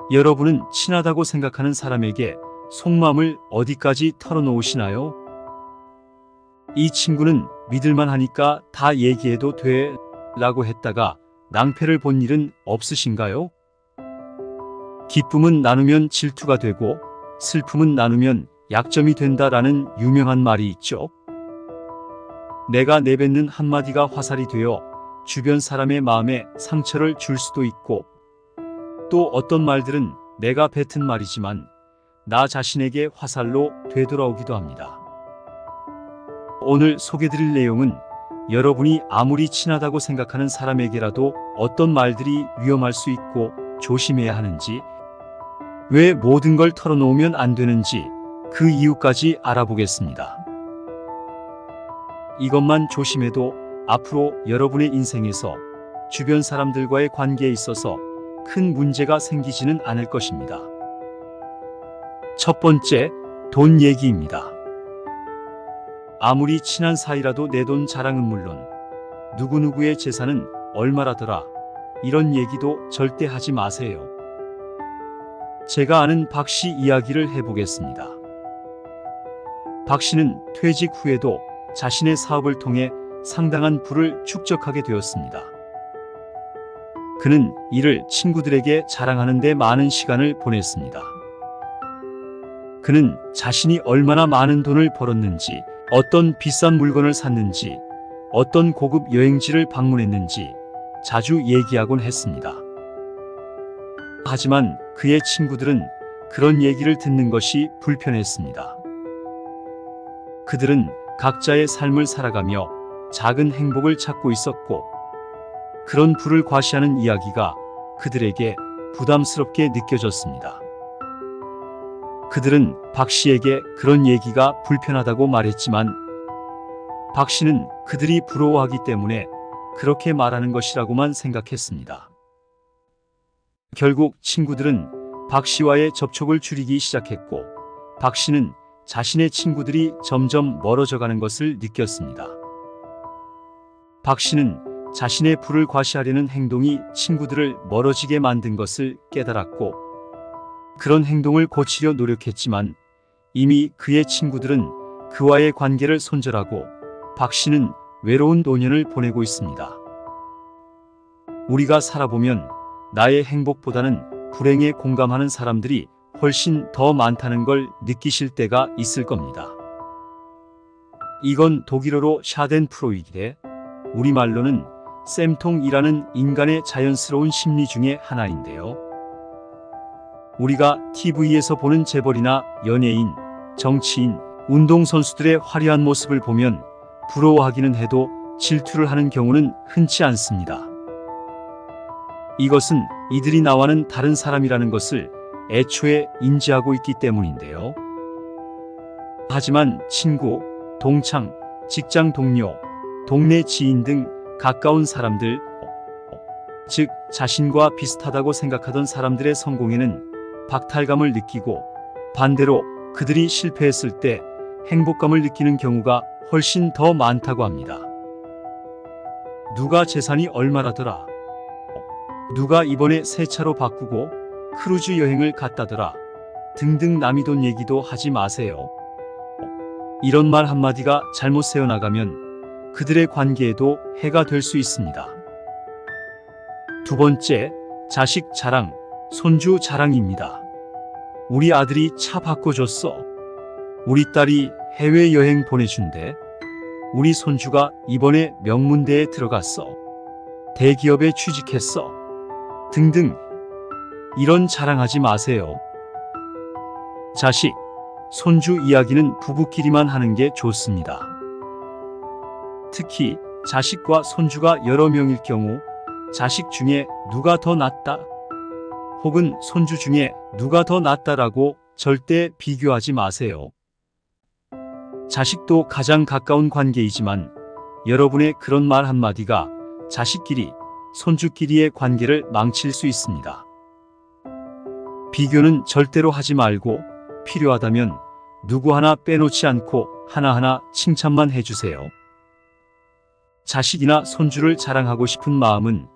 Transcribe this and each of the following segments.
여러분은 친하다고 생각하는 사람에게 속마음을 어디까지 털어놓으시나요? 이 친구는 믿을만 하니까 다 얘기해도 돼 라고 했다가 낭패를 본 일은 없으신가요? 기쁨은 나누면 질투가 되고 슬픔은 나누면 약점이 된다라는 유명한 말이 있죠. 내가 내뱉는 한마디가 화살이 되어 주변 사람의 마음에 상처를 줄 수도 있고, 또 어떤 말들은 내가 뱉은 말이지만 나 자신에게 화살로 되돌아오기도 합니다. 오늘 소개드릴 내용은 여러분이 아무리 친하다고 생각하는 사람에게라도 어떤 말들이 위험할 수 있고 조심해야 하는지, 왜 모든 걸 털어놓으면 안 되는지 그 이유까지 알아보겠습니다. 이것만 조심해도 앞으로 여러분의 인생에서 주변 사람들과의 관계에 있어서 큰 문제가 생기지는 않을 것입니다. 첫 번째, 돈 얘기입니다. 아무리 친한 사이라도 내 돈 자랑은 물론 누구누구의 재산은 얼마라더라 이런 얘기도 절대 하지 마세요. 제가 아는 박 씨 이야기를 해보겠습니다. 박 씨는 퇴직 후에도 자신의 사업을 통해 상당한 부를 축적하게 되었습니다. 그는 이를 친구들에게 자랑하는 데 많은 시간을 보냈습니다. 그는 자신이 얼마나 많은 돈을 벌었는지, 어떤 비싼 물건을 샀는지, 어떤 고급 여행지를 방문했는지 자주 얘기하곤 했습니다. 하지만 그의 친구들은 그런 얘기를 듣는 것이 불편했습니다. 그들은 각자의 삶을 살아가며 작은 행복을 찾고 있었고, 그런 부를 과시하는 이야기가 그들에게 부담스럽게 느껴졌습니다. 그들은 박 씨에게 그런 얘기가 불편하다고 말했지만 박 씨는 그들이 부러워하기 때문에 그렇게 말하는 것이라고만 생각했습니다. 결국 친구들은 박 씨와의 접촉을 줄이기 시작했고, 박 씨는 자신의 친구들이 점점 멀어져가는 것을 느꼈습니다. 박 씨는 자신의 부를 과시하려는 행동이 친구들을 멀어지게 만든 것을 깨달았고, 그런 행동을 고치려 노력했지만 이미 그의 친구들은 그와의 관계를 손절하고 박 씨는 외로운 노년을 보내고 있습니다. 우리가 살아보면 나의 행복보다는 불행에 공감하는 사람들이 훨씬 더 많다는 걸 느끼실 때가 있을 겁니다. 이건 독일어로 샤덴프로이데, 우리말로는 쌤통이라는 인간의 자연스러운 심리 중에 하나인데요. 우리가 TV에서 보는 재벌이나 연예인, 정치인, 운동선수들의 화려한 모습을 보면 부러워하기는 해도 질투를 하는 경우는 흔치 않습니다. 이것은 이들이 나와는 다른 사람이라는 것을 애초에 인지하고 있기 때문인데요. 하지만 친구, 동창, 직장 동료, 동네 지인 등 가까운 사람들, 즉 자신과 비슷하다고 생각하던 사람들의 성공에는 박탈감을 느끼고, 반대로 그들이 실패했을 때 행복감을 느끼는 경우가 훨씬 더 많다고 합니다. 누가 재산이 얼마라더라, 누가 이번에 새 차로 바꾸고 크루즈 여행을 갔다더라 등등 남이 돈 얘기도 하지 마세요. 이런 말 한마디가 잘못 새어나가면 그들의 관계에도 해가 될 수 있습니다. 두 번째, 자식 자랑, 손주 자랑입니다. 우리 아들이 차 바꿔줬어. 우리 딸이 해외여행 보내준대. 우리 손주가 이번에 명문대에 들어갔어. 대기업에 취직했어. 등등 이런 자랑하지 마세요. 자식, 손주 이야기는 부부끼리만 하는 게 좋습니다. 특히 자식과 손주가 여러 명일 경우 자식 중에 누가 더 낫다, 혹은 손주 중에 누가 더 낫다라고 절대 비교하지 마세요. 자식도 가장 가까운 관계이지만 여러분의 그런 말 한마디가 자식끼리, 손주끼리의 관계를 망칠 수 있습니다. 비교는 절대로 하지 말고 필요하다면 누구 하나 빼놓지 않고 하나하나 칭찬만 해주세요. 자식이나 손주를 자랑하고 싶은 마음은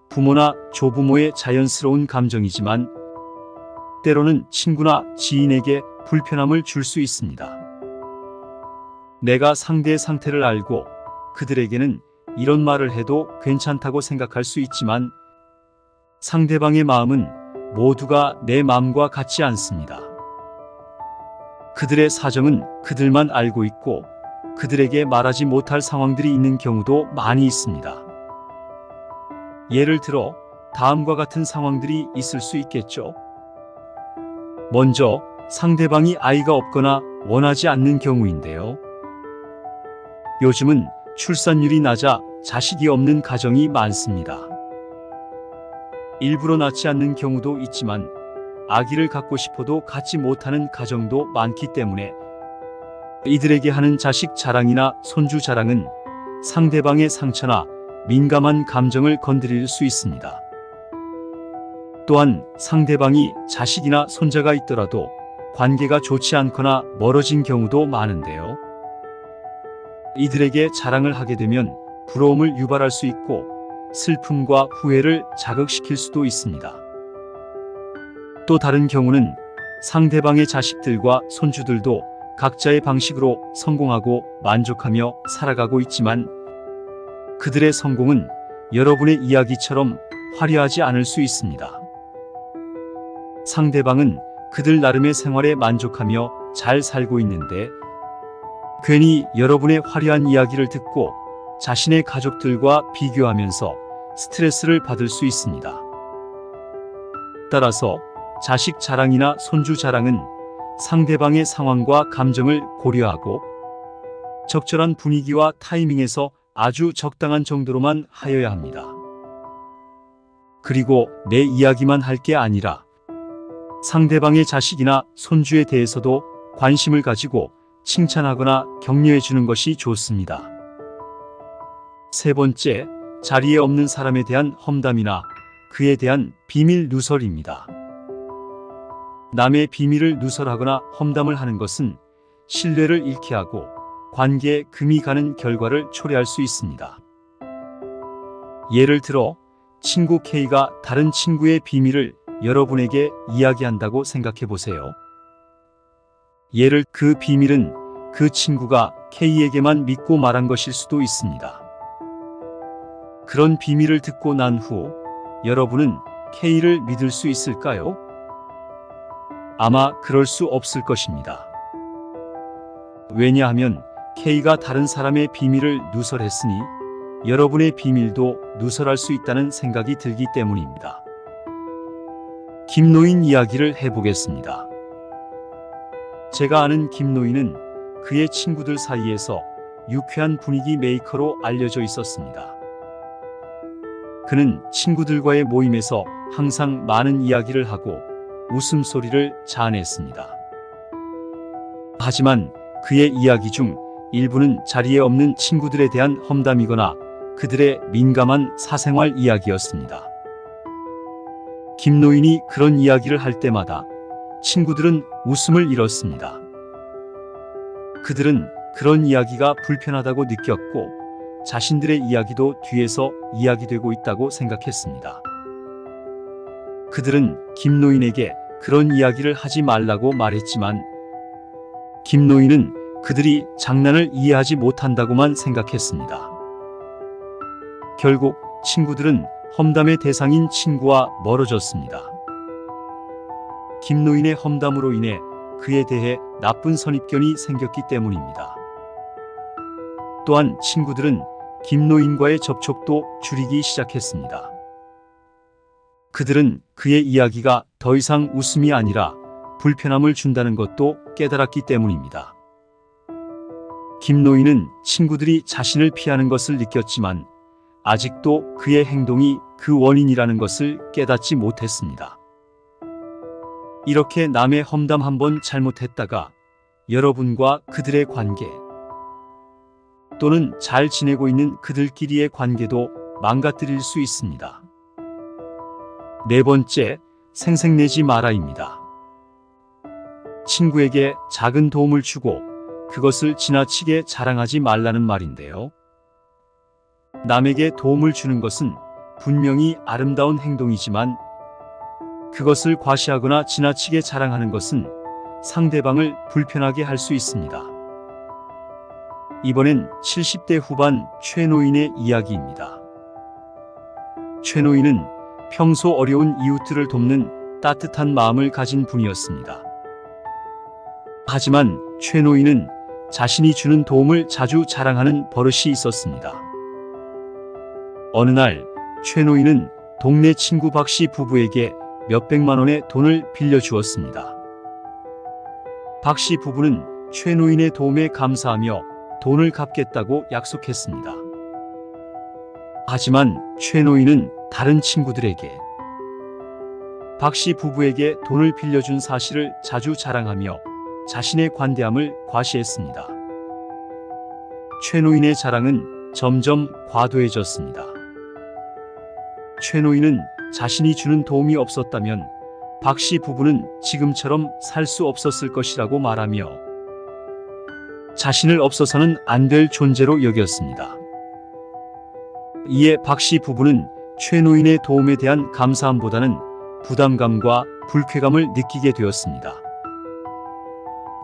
부모나 조부모의 자연스러운 감정이지만 때로는 친구나 지인에게 불편함을 줄 수 있습니다. 내가 상대의 상태를 알고 그들에게는 이런 말을 해도 괜찮다고 생각할 수 있지만 상대방의 마음은 모두가 내 마음과 같지 않습니다. 그들의 사정은 그들만 알고 있고 그들에게 말하지 못할 상황들이 있는 경우도 많이 있습니다. 예를 들어 다음과 같은 상황들이 있을 수 있겠죠. 먼저 상대방이 아이가 없거나 원하지 않는 경우인데요. 요즘은 출산율이 낮아 자식이 없는 가정이 많습니다. 일부러 낳지 않는 경우도 있지만 아기를 갖고 싶어도 갖지 못하는 가정도 많기 때문에 이들에게 하는 자식 자랑이나 손주 자랑은 상대방의 상처나 민감한 감정을 건드릴 수 있습니다. 또한 상대방이 자식이나 손자가 있더라도 관계가 좋지 않거나 멀어진 경우도 많은데요. 이들에게 자랑을 하게 되면 부러움을 유발할 수 있고 슬픔과 후회를 자극시킬 수도 있습니다. 또 다른 경우는 상대방의 자식들과 손주들도 각자의 방식으로 성공하고 만족하며 살아가고 있지만 그들의 성공은 여러분의 이야기처럼 화려하지 않을 수 있습니다. 상대방은 그들 나름의 생활에 만족하며 잘 살고 있는데 괜히 여러분의 화려한 이야기를 듣고 자신의 가족들과 비교하면서 스트레스를 받을 수 있습니다. 따라서 자식 자랑이나 손주 자랑은 상대방의 상황과 감정을 고려하고 적절한 분위기와 타이밍에서 아주 적당한 정도로만 하여야 합니다. 그리고 내 이야기만 할 게 아니라 상대방의 자식이나 손주에 대해서도 관심을 가지고 칭찬하거나 격려해 주는 것이 좋습니다. 세 번째, 자리에 없는 사람에 대한 험담이나 그에 대한 비밀 누설입니다. 남의 비밀을 누설하거나 험담을 하는 것은 신뢰를 잃게 하고 관계에 금이 가는 결과를 초래할 수 있습니다. 예를 들어 친구 K가 다른 친구의 비밀을 여러분에게 이야기한다고 생각해 보세요. 그 비밀은 그 친구가 K에게만 믿고 말한 것일 수도 있습니다. 그런 비밀을 듣고 난 후 여러분은 K를 믿을 수 있을까요? 아마 그럴 수 없을 것입니다. 왜냐하면 K가 다른 사람의 비밀을 누설했으니 여러분의 비밀도 누설할 수 있다는 생각이 들기 때문입니다. 김노인 이야기를 해보겠습니다. 제가 아는 김노인은 그의 친구들 사이에서 유쾌한 분위기 메이커로 알려져 있었습니다. 그는 친구들과의 모임에서 항상 많은 이야기를 하고 웃음소리를 자아냈습니다. 하지만 그의 이야기 중 일부는 자리에 없는 친구들에 대한 험담이거나 그들의 민감한 사생활 이야기였습니다. 김노인이 그런 이야기를 할 때마다 친구들은 웃음을 잃었습니다. 그들은 그런 이야기가 불편하다고 느꼈고 자신들의 이야기도 뒤에서 이야기되고 있다고 생각했습니다. 그들은 김노인에게 그런 이야기를 하지 말라고 말했지만 김노인은 그들이 장난을 이해하지 못한다고만 생각했습니다. 결국 친구들은 험담의 대상인 친구와 멀어졌습니다. 김노인의 험담으로 인해 그에 대해 나쁜 선입견이 생겼기 때문입니다. 또한 친구들은 김노인과의 접촉도 줄이기 시작했습니다. 그들은 그의 이야기가 더 이상 웃음이 아니라 불편함을 준다는 것도 깨달았기 때문입니다. 김노인은 친구들이 자신을 피하는 것을 느꼈지만 아직도 그의 행동이 그 원인이라는 것을 깨닫지 못했습니다. 이렇게 남의 험담 한번 잘못했다가 여러분과 그들의 관계 또는 잘 지내고 있는 그들끼리의 관계도 망가뜨릴 수 있습니다. 네 번째, 생색내지 마라입니다. 친구에게 작은 도움을 주고 그것을 지나치게 자랑하지 말라는 말인데요. 남에게 도움을 주는 것은 분명히 아름다운 행동이지만 그것을 과시하거나 지나치게 자랑하는 것은 상대방을 불편하게 할 수 있습니다. 이번엔 70대 후반 최노인의 이야기입니다. 최노인은 평소 어려운 이웃들을 돕는 따뜻한 마음을 가진 분이었습니다. 하지만 최노인은 자신이 주는 도움을 자주 자랑하는 버릇이 있었습니다. 어느 날 최노인은 동네 친구 박씨 부부에게 몇백만 원의 돈을 빌려주었습니다. 박씨 부부는 최노인의 도움에 감사하며 돈을 갚겠다고 약속했습니다. 하지만 최노인은 다른 친구들에게 박씨 부부에게 돈을 빌려준 사실을 자주 자랑하며 자신의 관대함을 과시했습니다. 최노인의 자랑은 점점 과도해졌습니다. 최노인은 자신이 주는 도움이 없었다면 박씨 부부는 지금처럼 살 수 없었을 것이라고 말하며 자신을 없어서는 안 될 존재로 여겼습니다. 이에 박씨 부부는 최노인의 도움에 대한 감사함보다는 부담감과 불쾌감을 느끼게 되었습니다.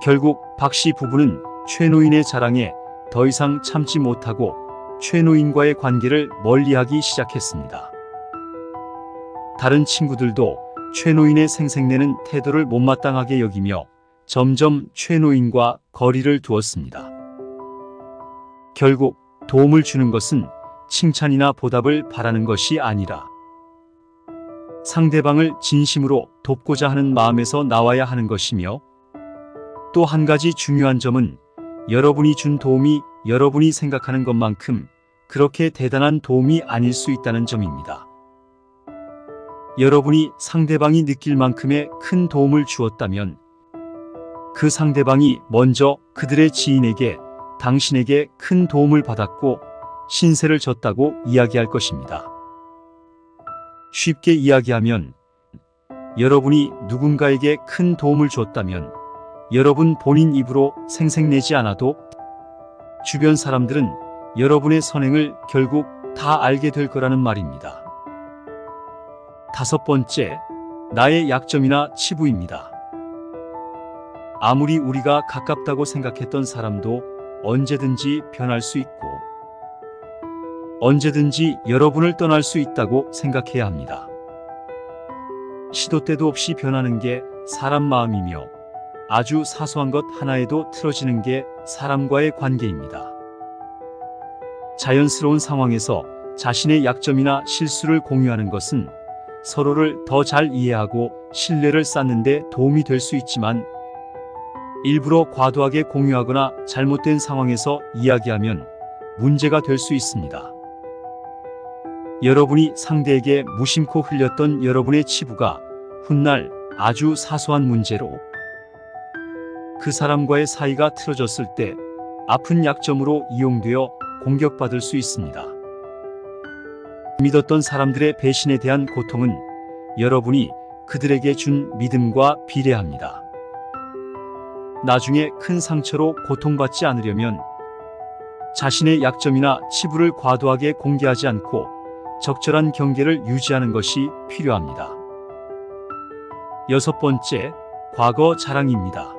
결국 박씨 부부는 최노인의 자랑에 더 이상 참지 못하고 최노인과의 관계를 멀리하기 시작했습니다. 다른 친구들도 최노인의 생색내는 태도를 못마땅하게 여기며 점점 최노인과 거리를 두었습니다. 결국 도움을 주는 것은 칭찬이나 보답을 바라는 것이 아니라 상대방을 진심으로 돕고자 하는 마음에서 나와야 하는 것이며, 또 한 가지 중요한 점은 여러분이 준 도움이 여러분이 생각하는 것만큼 그렇게 대단한 도움이 아닐 수 있다는 점입니다. 여러분이 상대방이 느낄 만큼의 큰 도움을 주었다면 그 상대방이 먼저 그들의 지인에게 당신에게 큰 도움을 받았고 신세를 졌다고 이야기할 것입니다. 쉽게 이야기하면 여러분이 누군가에게 큰 도움을 줬다면 여러분 본인 입으로 생색내지 않아도 주변 사람들은 여러분의 선행을 결국 다 알게 될 거라는 말입니다. 다섯 번째, 나의 약점이나 치부입니다. 아무리 우리가 가깝다고 생각했던 사람도 언제든지 변할 수 있고 언제든지 여러분을 떠날 수 있다고 생각해야 합니다. 시도 때도 없이 변하는 게 사람 마음이며 아주 사소한 것 하나에도 틀어지는 게 사람과의 관계입니다. 자연스러운 상황에서 자신의 약점이나 실수를 공유하는 것은 서로를 더 잘 이해하고 신뢰를 쌓는 데 도움이 될 수 있지만, 일부러 과도하게 공유하거나 잘못된 상황에서 이야기하면 문제가 될 수 있습니다. 여러분이 상대에게 무심코 흘렸던 여러분의 치부가 훗날 아주 사소한 문제로 그 사람과의 사이가 틀어졌을 때 아픈 약점으로 이용되어 공격받을 수 있습니다. 믿었던 사람들의 배신에 대한 고통은 여러분이 그들에게 준 믿음과 비례합니다. 나중에 큰 상처로 고통받지 않으려면 자신의 약점이나 치부를 과도하게 공개하지 않고 적절한 경계를 유지하는 것이 필요합니다. 여섯 번째, 과거 자랑입니다.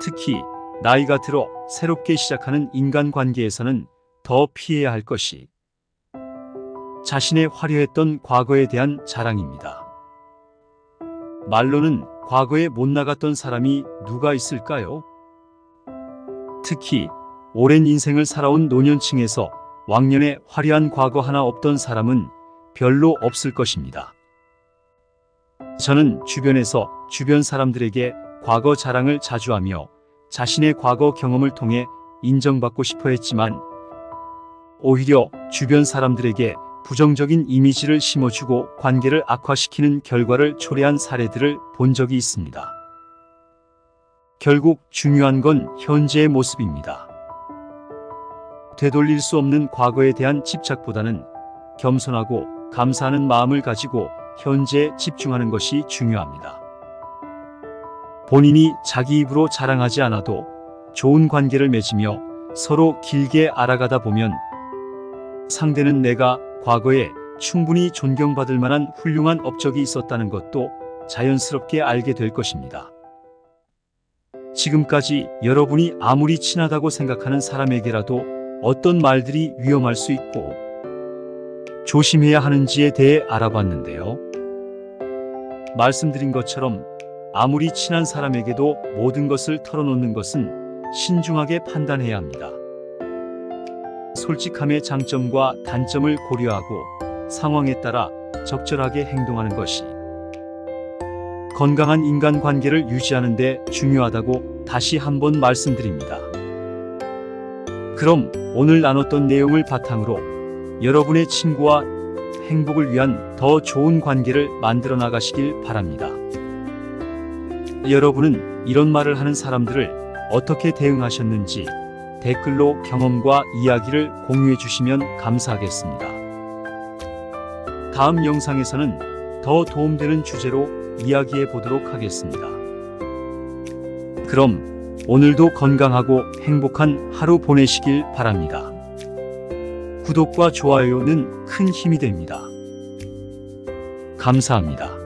특히 나이가 들어 새롭게 시작하는 인간관계에서는 더 피해야 할 것이 자신의 화려했던 과거에 대한 자랑입니다. 말로는 과거에 못 나갔던 사람이 누가 있을까요? 특히 오랜 인생을 살아온 노년층에서 왕년에 화려한 과거 하나 없던 사람은 별로 없을 것입니다. 저는 주변에서 주변 사람들에게 과거 자랑을 자주 하며 자신의 과거 경험을 통해 인정받고 싶어 했지만, 오히려 주변 사람들에게 부정적인 이미지를 심어주고 관계를 악화시키는 결과를 초래한 사례들을 본 적이 있습니다. 결국 중요한 건 현재의 모습입니다. 되돌릴 수 없는 과거에 대한 집착보다는 겸손하고 감사하는 마음을 가지고 현재에 집중하는 것이 중요합니다. 본인이 자기 입으로 자랑하지 않아도 좋은 관계를 맺으며 서로 길게 알아가다 보면 상대는 내가 과거에 충분히 존경받을 만한 훌륭한 업적이 있었다는 것도 자연스럽게 알게 될 것입니다. 지금까지 여러분이 아무리 친하다고 생각하는 사람에게라도 어떤 말들이 위험할 수 있고 조심해야 하는지에 대해 알아봤는데요. 말씀드린 것처럼 아무리 친한 사람에게도 모든 것을 털어놓는 것은 신중하게 판단해야 합니다. 솔직함의 장점과 단점을 고려하고 상황에 따라 적절하게 행동하는 것이 건강한 인간관계를 유지하는 데 중요하다고 다시 한번 말씀드립니다. 그럼 오늘 나눴던 내용을 바탕으로 여러분의 친구와 행복을 위한 더 좋은 관계를 만들어 나가시길 바랍니다. 여러분은 이런 말을 하는 사람들을 어떻게 대응하셨는지 댓글로 경험과 이야기를 공유해 주시면 감사하겠습니다. 다음 영상에서는 더 도움되는 주제로 이야기해 보도록 하겠습니다. 그럼 오늘도 건강하고 행복한 하루 보내시길 바랍니다. 구독과 좋아요는 큰 힘이 됩니다. 감사합니다.